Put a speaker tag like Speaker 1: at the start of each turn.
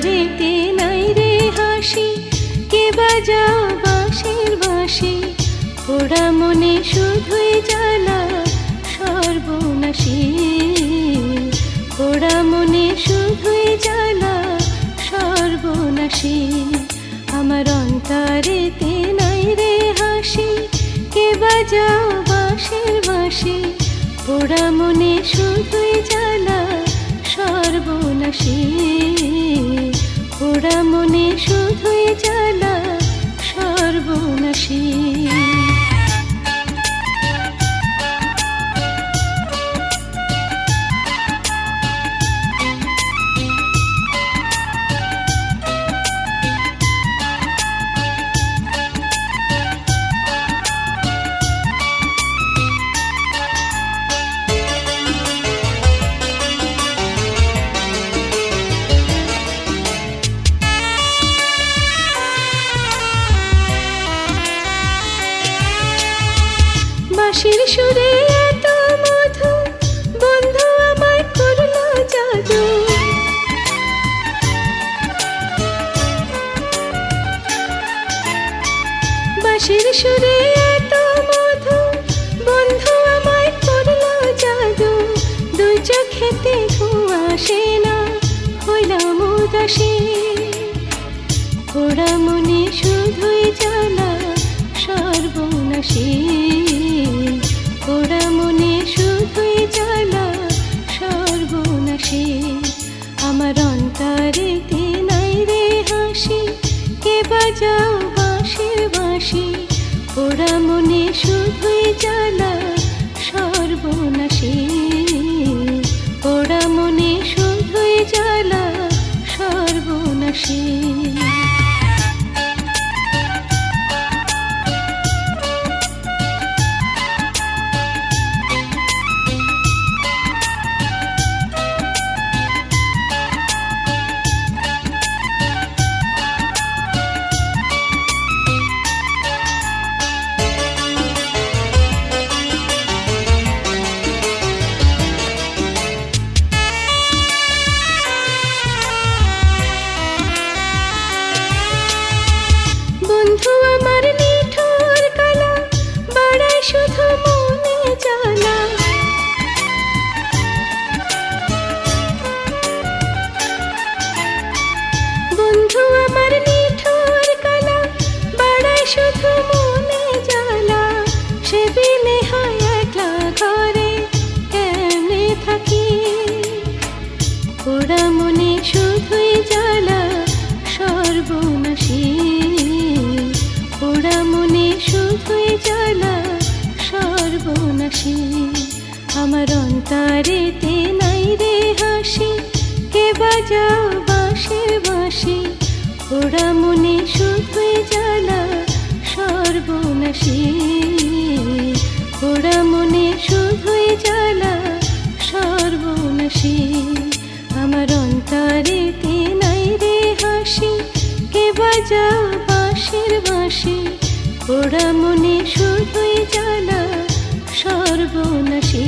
Speaker 1: অন্তরেতে নাই রে হাসি, কে বাজাও বাঁশির বাঁশি, পোড়া মনে শুধুই জ্বালা সর্বনাশী, পোড়া মনে শুধুই জ্বালা সর্বনাশী। আমার অন্তরেতে নাই রে হাসি, কে বাজাও বাঁশির বাঁশি, পোড়া মনে শুধুই জ্বালা সর্বনাশী, পোড়া মনে শুধুই জ্বালা সর্বনাশী। বাঁশির সুরে এত মধু, বন্ধু আমায় করলো জাদু, বাঁশির সুরে এত মধু, বন্ধু আমায় করলো জাদু। দুই চোখেতে ঘুম আসে না, হইলাম উদাসী, পোড়া মনে শুধুই জ্বালা সর্বনাশী, পোড়া মনে শুধুই জ্বালা সর্বনাশী। আমার অন্তরেতে নাই রে হাসি, কে বাজাও বাঁশির বাঁশি, পোড়া মনে শুধুই জ্বালা সর্বনাশী, পোড়া মনে শুধুই জ্বালা সর্বনাশী। বন্ধু আমার নিঠুর কালা, বাড়ায় শুধু মনে জ্বালা, বন্ধু আমার নিঠুর কালা, বাড়ায় শুধু মনে জ্বালা। সে বিনে হয় একলা ঘরে, কেমনে থাকি, পোড়া মনে শুধুই জ্বালা সর্বনাশী, পোড়া মনে শুধুই জ্বালা সর্বনাশী। আমার অন্তরেতে নাই রে হাসি, কে বাজাও বাঁশির বাঁশি, পোড়া মনে শুধুই জ্বালা সর্বনাশী, পোড়া মনে শুধুই জ্বালা সর্বনাশী। আমার অন্তরেতে নাই রে হাসি, কে বাজাও বাঁশির বাঁশি, পোড়া মনে শুধুই জ্বালা সর্বনাশী।